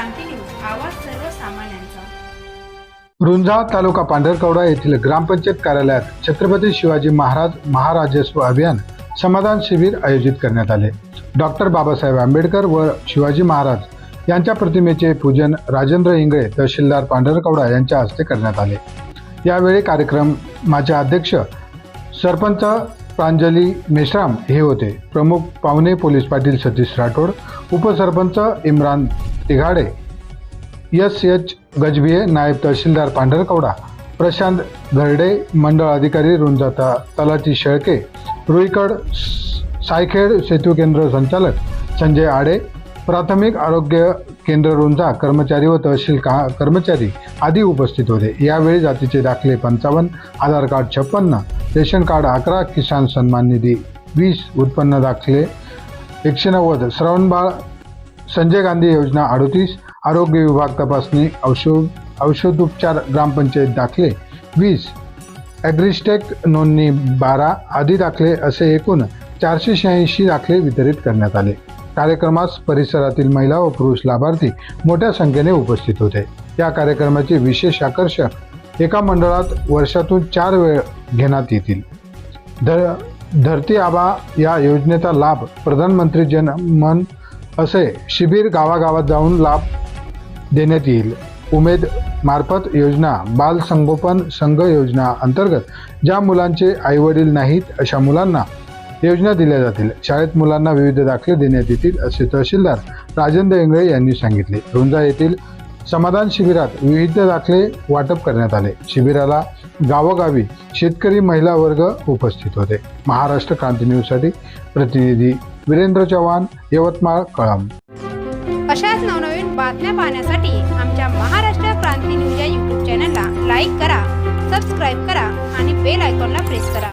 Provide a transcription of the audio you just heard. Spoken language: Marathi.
क्रांती न्यूज, आवाज सर्वसामान्यांचा। रुंजा तालुका पांढरकवडा येथील ग्रामपंचायत कार्यालयात छत्रपती शिवाजी महाराज महाराजस्व अभियान समाधान शिबिर आयोजित करण्यात आले। डॉक्टर बाबासाहेब आंबेडकर व शिवाजी महाराज यांच्या प्रतिमेचे पूजन राजेंद्र इंगळे तहसीलदार पांढरकवडा यांच्या हस्ते करण्यात आले। यावेळी कार्यक्रमाचे अध्यक्ष सरपंच प्रांजली मेश्राम हे होते। प्रमुख पाहुणे पोलीस पाटील सतीश राठोड, उपसरपंच इम्रान तिघाडे, एस गजभिये, नायब तहसीलदार पांढरकवडा प्रशांत घरडे, मंडळ अधिकारी रुंजा तलाठी शेळके, रुईकड सायखेड सेतू केंद्र संचालक संजय आडे, प्राथमिक आरोग्य केंद्र रुंजा कर्मचारी व तहसील कर्मचारी आदी उपस्थित होते। यावेळी जातीचे दाखले 55, आधार कार्ड 56, रेशन कार्ड 11, किसान सन्मान निधी 20, उत्पन्न दाखले 190, श्रावणबाळ संजय गांधी योजना 38, आरोग्य विभाग तपासणी औषधोपचार ग्रामपंचायत दाखले 20, ॲग्रिस्टेक नोंदणी 12 आदी दाखले असे एकूण 486 दाखले वितरित करण्यात आले। कार्यक्रमास परिसरातील महिला व पुरुष लाभार्थी मोठ्या संख्येने उपस्थित होते। या कार्यक्रमाचे विशेष आकर्षण एका मंडळात वर्षातून 4 वेळ घेण्यात येतील। धरती आबा या योजनेचा लाभ प्रधानमंत्री जन मन असे शिबिर गावागावात जाऊन लाभ देण्यात येईल। उमेद मार्फत योजना बाल संगोपन संघ योजना अंतर्गत ज्या मुलांचे आईवडील नाहीत अशा मुलांना योजना दिल्या जातील। शाळेत मुलांना विविध दाखले देण्यात येतील असे तहसीलदार राजेंद्र इंगळे यांनी सांगितले। रुंजा येथील समाधान शिबिरात विविध दाखले वाटप करण्यात आले। शिबिराला गावोगावी शेतकरी महिला वर्ग उपस्थित होते। महाराष्ट्र क्रांती न्यूजसाठी प्रतिनिधी वीरेंद्र चव्हाण, यवतमाळ, कळंब। अशाच नवनवीन बातम्या पाहण्यासाठी आमच्या महाराष्ट्र क्रांती न्यूज या YouTube चॅनलला लाईक करा, सबस्क्राईब करा आणि बेल आयकॉनला प्रेस करा।